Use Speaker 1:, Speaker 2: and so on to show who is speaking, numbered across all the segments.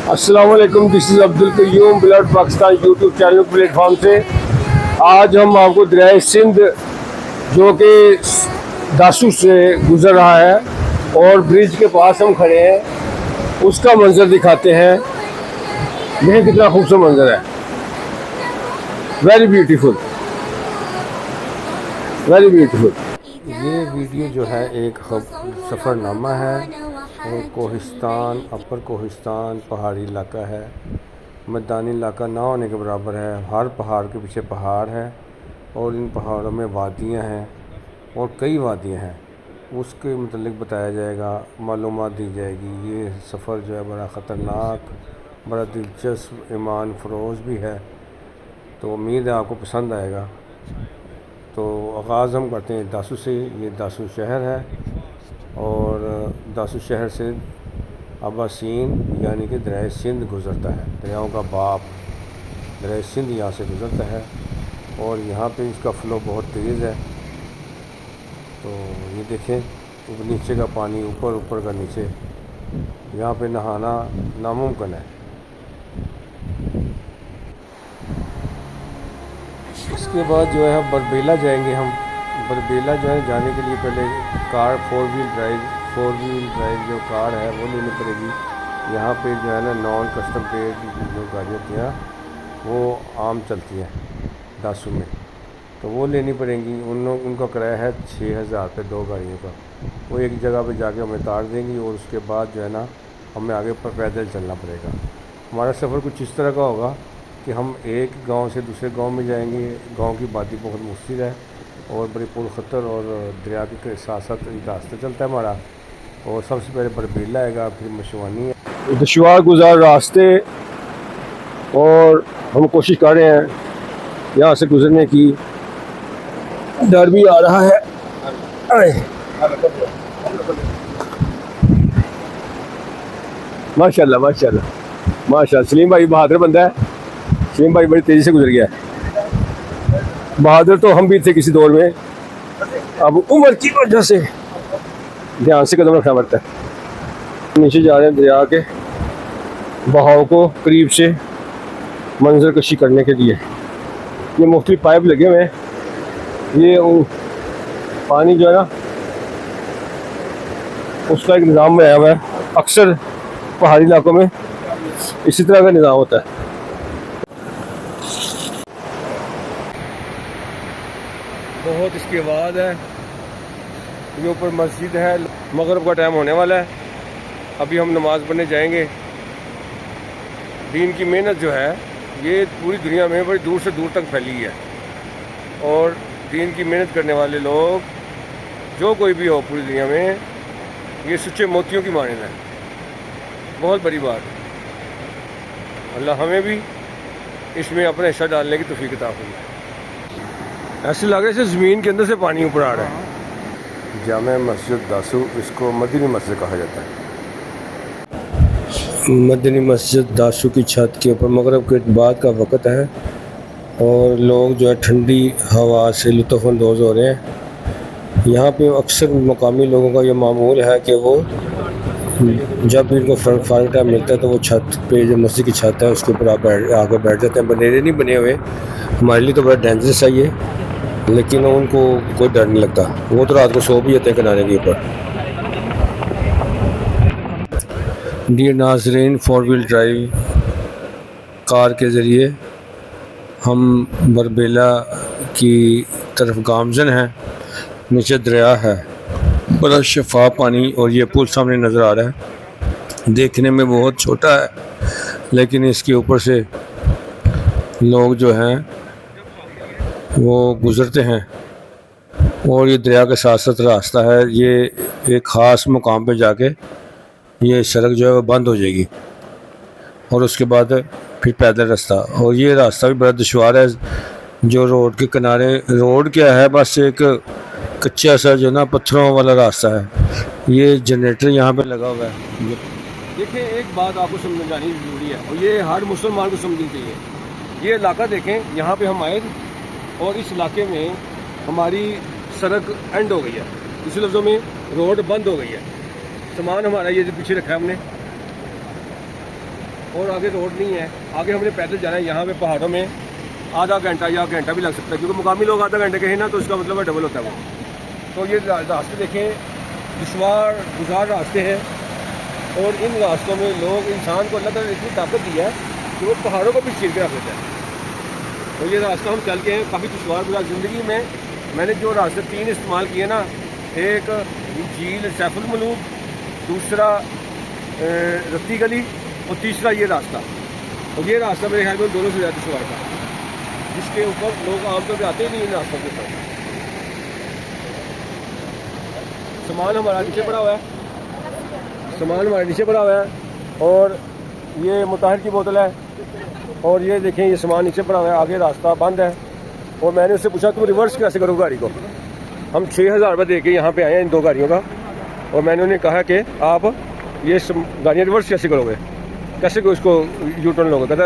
Speaker 1: अस्सलाम वालेकुम, this is Abdul Qayyum blood Pakistan YouTube channel platform से। आज हम आपको दरिया सिंध जो कि दासू से गुज़र रहा है और ब्रिज के पास हम खड़े हैं, उसका मंजर दिखाते हैं। देखें कितना खूबसूरत मंजर है, वेरी ब्यूटीफुल, वेरी ब्यूटीफुल।
Speaker 2: ये वीडियो जो है एक सफ़रनामा है और कोहिस्तान, अपर कोहिस्तान पहाड़ी इलाका है। मैदानी इलाका ना होने के बराबर है। हर पहाड़ के पीछे पहाड़ है और इन पहाड़ों में वादियाँ हैं और कई वादियाँ हैं। उसके मतलब बताया जाएगा, मालूमात दी जाएगी। ये सफ़र जो है बड़ा ख़तरनाक, बड़ा दिलचस्प, ईमान फ़रोज़ भी है। तो उम्मीद है आपको पसंद आएगा। तो आगाज़ हम करते हैं दासू से। ये दासू शहर है और दासू शहर से अब्बासीन यानी कि दरिया सिंध गुज़रता है। दरियाओं का बाप दरिया सिंध यहाँ से गुज़रता है और यहाँ पे इसका फ़्लो बहुत तेज़ है। तो ये देखें, ऊपर नीचे का पानी, ऊपर ऊपर का नीचे, यहाँ पे नहाना नामुमकिन है। इसके बाद जो है बरबेला जाएंगे हम। बरबेला जो है जाने के लिए पहले कार फोर व्हील ड्राइव जो कार है वो लेनी पड़ेगी। यहाँ पे जो है ना नॉन कस्टम पेड जो गाड़ियाँ होती हैं वो आम चलती हैं दासू में, तो वो लेनी पड़ेंगी। उनका किराया है 6000 रुपये 2 गाड़ियों का। वो एक जगह पे जाके हमें उतार देंगी और उसके बाद जो है ना हमें आगे पैदल चलना पड़ेगा। हमारा सफ़र कुछ इस तरह का होगा कि हम एक गांव से दूसरे गांव में जाएंगे। गांव की वादी बहुत मुश्किल है और बड़ी पुरखतर और दरिया के साथ साथ रास्ता चलता है हमारा। और सबसे पहले बरबेला आएगा, फिर मशवानी है।
Speaker 1: दुश्वार गुजार रास्ते और हम कोशिश कर रहे हैं यहाँ से गुजरने की। डर भी आ रहा है। माशाल्लाह माशाल्लाह माशाल्लाह, सलीम भाई बहादुर बंदा है। सलीम भाई बड़ी तेज़ी से गुजर गया है। बहादुर तो हम भी थे किसी दौर में, अब उम्र की वजह से ध्यान से कदम रखना पड़ता है। नीचे जा रहे हैं दरिया के बहाव को करीब से मंजर कशी करने के लिए। ये मुख्तलिफ पाइप लगे हुए हैं। ये पानी जो है ना उसका एक निज़ाम बनाया हुआ है। अक्सर पहाड़ी इलाकों में इसी तरह का निज़ाम होता है। बहुत इसके बाद है, ये ऊपर मस्जिद है। मगरिब का टाइम होने वाला है, अभी हम नमाज़ पढ़ने जाएंगे। दीन की मेहनत जो है ये पूरी दुनिया में बड़ी दूर से दूर तक फैली है और दीन की मेहनत करने वाले लोग जो कोई भी हो पूरी दुनिया में, ये सच्चे मोतियों की मानद है। बहुत बड़ी बात। अल्लाह हमें भी इसमें अपना हिस्सा डालने की तौफीक अता फरमाए। ऐसे लगे से ज़मीन के अंदर से पानी ऊपर आ रहा है।
Speaker 2: जामे मस्जिद दासू, इसको मदनी मस्जिद कहा जाता है।
Speaker 1: मदनी मस्जिद दासू की छत के ऊपर मगरिब के बाद का वक़्त है और लोग जो है ठंडी हवा से लुत्फ़अंदोज़ हो रहे हैं। यहाँ पे अक्सर मकामी लोगों का ये मामूल है कि वो जब भी इनको फारिग टाइम मिलता है तो वो छत पे, जो मस्जिद की छत है उसके ऊपर आके बैठ जाते हैं। बनेरे नहीं बने हुए, हमारे लिए तो बड़ा डेंजरस है ये, लेकिन उनको कोई डर नहीं लगता। वो तो रात को सो भी जाते हैं किनारे के ऊपर। डियर नाज़रीन, 4 व्हील ड्राइव कार के ज़रिए हम बरबेला की तरफ गामज़न हैं। नीचे दरिया है, बड़ा शफाफ पानी और ये पुल सामने नज़र आ रहा है। देखने में बहुत छोटा है लेकिन इसके ऊपर से लोग जो हैं वो गुज़रते हैं और ये दरिया के साथ साथ रास्ता है। ये एक ख़ास मुकाम पे जाके ये सड़क जो है वो बंद हो जाएगी और उसके बाद फिर पैदल रास्ता। और ये रास्ता भी बड़ा दुश्वार है। जो रोड के किनारे, रोड क्या है, बस एक कच्चा सा जो ना पत्थरों वाला रास्ता है। ये जनरेटर यहाँ पे लगा हुआ है। देखिए, एक बात आपको समझानी ज़रूरी है और ये हर मुसलमान को समझनी चाहिए। ये इलाका देखें, यहाँ पे हम आए और इस इलाके में हमारी सड़क एंड हो गई है। दूसरे लफ्ज़ों में रोड बंद हो गई है। सामान हमारा ये जो पीछे रखा है हमने,
Speaker 2: और आगे रोड नहीं है, आगे हमने पैदल जाना है। यहाँ पे पहाड़ों में आधा घंटा या घंटा भी लग सकता है, क्योंकि मुकामी लोग आधा घंटे कहें ना तो उसका मतलब है डबल होता है वो। तो ये रास्ते देखें, दुश्वार गुजार रास्ते हैं, और इन रास्तों में लोग, इंसान को अल्लाह ताला ने इतनी ताकत दी है कि वो पहाड़ों को भी चीर के रख देता है। तो ये रास्ता हम चल के हैं काफ़ी दुश्वार गुजार। ज़िंदगी में मैंने जो रास्ते 3 इस्तेमाल किए ना, एक झील सैफुल मलूक, दूसरा रत्ती गली, और तीसरा ये रास्ता। और ये रास्ता मेरे ख्याल में दोनों से ज़्यादा दुश्वार था, जिसके ऊपर लोग आमतौर पर आते ही नहीं इन रास्तों के ऊपर। सामान हमारा नीचे पड़ा हुआ है, सामान हमारे नीचे पड़ा हुआ है, और ये मुताहिर की बोतल है, और ये देखें ये सामान नीचे पड़ा हुआ है। आगे रास्ता बंद है, और मैंने उससे पूछा तुम रिवर्स कैसे करो गाड़ी को। हम 6000 रुपये दे के यहाँ पे आए हैं इन 2 गाड़ियों का, और मैंने उन्हें कहा कि आप ये गाड़ियाँ रिवर्स कैसे करोगे, कैसे उसको यू टर्न लोगे। कहता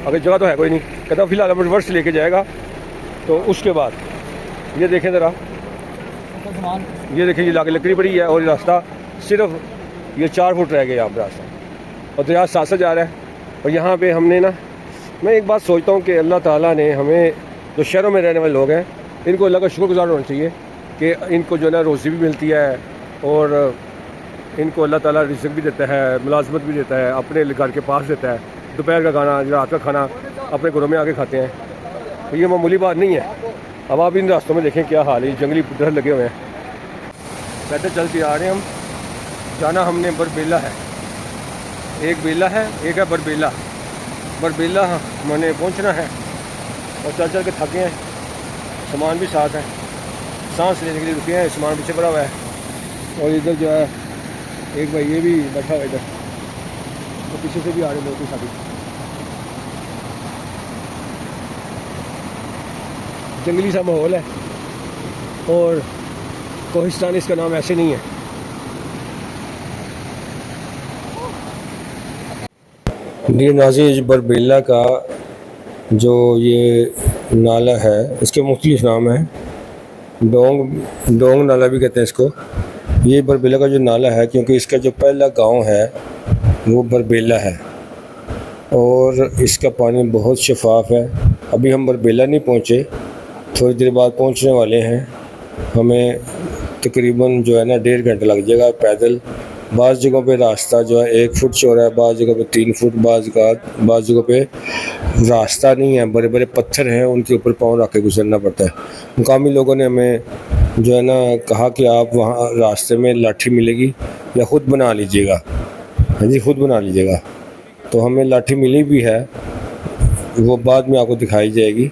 Speaker 2: अगर जगह तो है कोई नहीं, कहता फिलहाल हम रिवर्स लेके जाएगा। तो उसके बाद ये देखें ज़रा, ये देखें ये लाके लकड़ी पड़ी है, और ये रास्ता सिर्फ ये 4 फुट रह गया यहाँ पर रास्ता, और दरिया साथ साथ जा रहा है। और यहाँ पे हमने ना, मैं एक बात सोचता हूँ कि अल्लाह ताला ने हमें, जो शहरों में रहने वाले लोग हैं, इनको अल्लाह का शुक्रगुजार होना चाहिए कि इनको जो है ना रोज़ी भी मिलती है, और इनको अल्लाह ताला रिज़्क़ भी देता है, मुलाजमत भी देता है, अपने घर के पास देता है। दोपहर का खाना, रात का खाना अपने घरों में आके खाते हैं, तो ये मामूली बात नहीं है। अब आप इन रास्तों में देखें क्या हाल है, जंगली पुत्र लगे हुए हैं। पैदल चल के आ रहे हैं हम। जाना हमने बरबेला है, एक बेला है, एक है बरबेला। बरबेला मैंने पहुंचना है, और चल चल के थके हैं, सामान भी साथ है, सांस लेने के लिए रुके हैं, सामान पीछे पड़ा हुआ है। और इधर जो है एक भाई ये भी बैठा हुआ इधर, तो पीछे से भी आ रहे लोग के साथ। जंगली सा माहौल है, और कोहिस्तान इसका नाम ऐसे नहीं है।
Speaker 1: डियर नाज़रीन, बरबेला का जो ये नाला है, इसके मुख्तलिफ नाम हैं। डोंग नाला भी कहते हैं इसको। ये बरबेला का जो नाला है, क्योंकि इसका जो पहला गांव है वो बरबेला है, और इसका पानी बहुत शफाफ है। अभी हम बरबेला नहीं पहुँचे, थोड़ी देर बाद पहुँचने वाले हैं। हमें तकरीबन जो है ना 1.5 घंटा लग जाएगा पैदल। बाज़ जगहों पे रास्ता जो है 1 फुट चौड़ा है, बाज़ जगह पे 3 फुट, बाज़ जगहों पे रास्ता नहीं है, बड़े बड़े पत्थर हैं, उनके ऊपर पाँव रख के गुजरना पड़ता है। मुकामी लोगों ने हमें जो है ना कहा कि आप वहाँ रास्ते में लाठी मिलेगी या ख़ुद बना लीजिएगा। हाँ जी, ख़ुद बना लीजिएगा। तो हमें लाठी मिली भी है, वो बाद में आपको दिखाई जाएगी।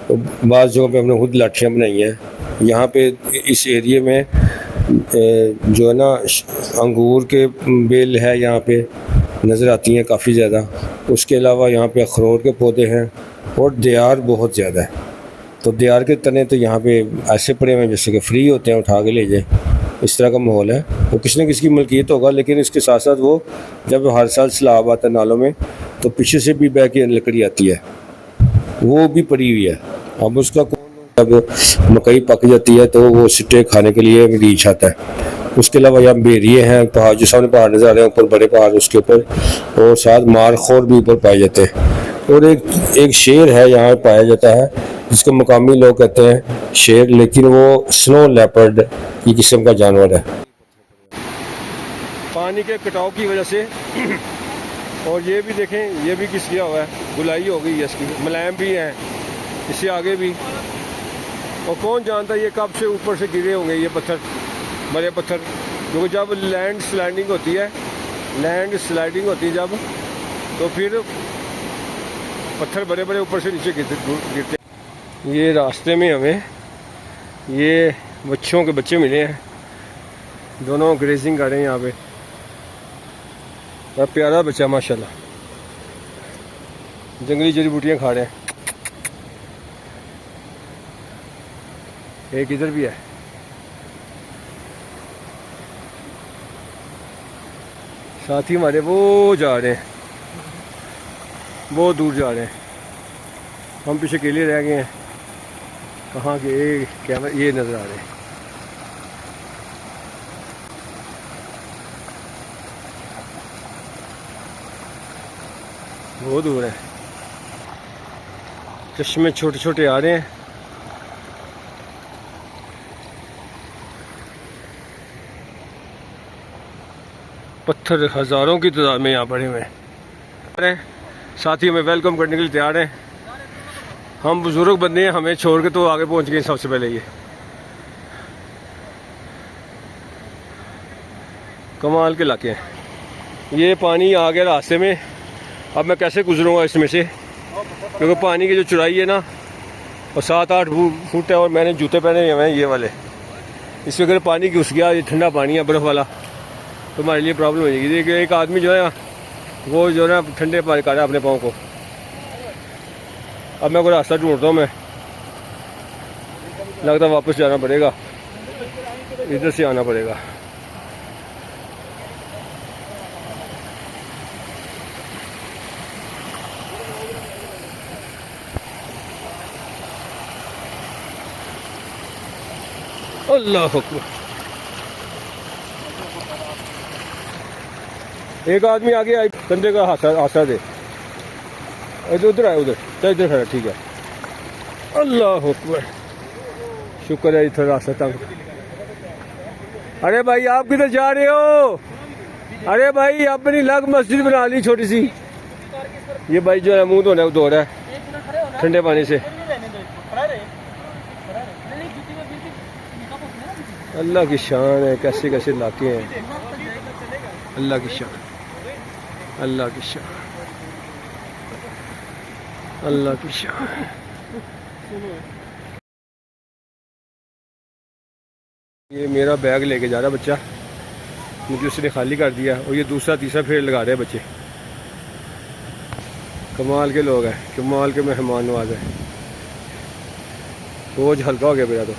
Speaker 1: तो बाज़ जगहों पे हमने खुद लाठियाँ बनाई हैं। यहाँ पे इस एरिए में जो है ना अंगूर के बेल है, यहाँ पे नज़र आती हैं काफ़ी ज़्यादा। उसके अलावा यहाँ पे अखरोट के पौधे हैं, और दियार बहुत ज़्यादा है। तो दियार के तने तो यहाँ पे ऐसे पड़े हुए हैं जैसे कि फ्री होते हैं, उठा के ले जाए, इस तरह का माहौल है। वो किसी न किसी की मलकियत होगा, लेकिन इसके साथ साथ वो जब हर साल सैलाब आता है नालों में, तो पीछे से भी बह के लकड़ी आती है, वो भी पड़ी हुई है। अब उसका जब मकई पक जाती है तो वो सिट्टे खाने के लिए रीछ आता है। उसके अलावा यहाँ बेरिए हैं, पहाड़ जो सामने पहाड़ नज़र आ रहे हैं, ऊपर बड़े पहाड़ उसके ऊपर, और साथ मारखोर भी ऊपर पाए जाते हैं। और एक शेर है यहाँ पाया जाता है, जिसको मकामी लोग कहते हैं शेर, लेकिन वो स्नो लेपर्ड की किस्म का जानवर है।
Speaker 2: पानी के कटाव की वजह से और ये भी देखें, ये भी किस किया हुआ है, गुलाई हो गई है इसकी, मुलायम भी है, इससे आगे भी। और कौन जानता है ये कब से ऊपर से गिरे होंगे ये पत्थर, बड़े पत्थर, क्योंकि जब लैंड स्लाइडिंग होती है जब, तो फिर पत्थर बड़े बड़े ऊपर से नीचे गिरते। ये रास्ते में हमें ये बच्चों के बच्चे मिले हैं, दोनों ग्रेजिंग कर रहे हैं यहाँ पे। बड़ा प्यारा बच्चा माशाल्लाह, जंगली जड़ी बूटियाँ खा रहे हैं। एक इधर भी है। साथी हमारे वो जा रहे हैं, बहुत दूर जा रहे हैं, हम पीछे अकेले रह गए हैं। कहाँ के कैमरा ये नज़र आ रहे हैं। बहुत दूर है। चश्मे छोटे छोटे आ रहे हैं। पत्थर हज़ारों की तादाद में यहाँ पड़े हुए हैं। साथी हमें वेलकम करने के लिए तैयार हैं। हम बुजुर्ग बंदे हैं, हमें छोड़ के तो आगे पहुँच गए सबसे पहले। ये कमाल के इलाके हैं। ये पानी आ गया रास्ते में, अब मैं कैसे गुजरूँगा इसमें से, क्योंकि पानी की जो चौड़ाई है ना और 7-8 फुट है, और मैंने जूते पहने हुए हैं ये वाले। इसमें अगर पानी घुस गया, ये ठंडा पानी है बर्फ़ वाला, तो हमारे लिए प्रॉब्लम हो जाएगी। देखिए एक आदमी जो है वो जो है ठंडे पानी काटा अपने पाँव को। अब मैं कोई रास्ता ढूंढता हूँ, मैं लगता वापस जाना पड़ेगा, इधर से आना पड़ेगा। अल्लाह अकबर। एक आदमी आगे आई, कंधे का हाथा दे, उधर आए, उधर इधर खड़ा, ठीक है। अल्लाह अकबर, शुक्र है इधर रास्ता तंग। अरे भाई आप किधर जा रहे हो? अरे भाई अपनी लग मस्जिद बना ली छोटी सी। ये भाई जो है मुंह धोने धो रहा है ठंडे पानी से। अल्लाह की शान है, कैसे कैसे इलाके हैं। अल्लाह की शान, अल्लाह की शान, अल्लाह की शान। ये मेरा बैग लेके जा रहा बच्चा, मुझे उसने खाली कर दिया, और ये दूसरा तीसरा फेर लगा रहे हैं बच्चे। कमाल के लोग हैं, कमाल के मेहमान नवाज हैं। बोझ हल्का हो गया मेरा तो।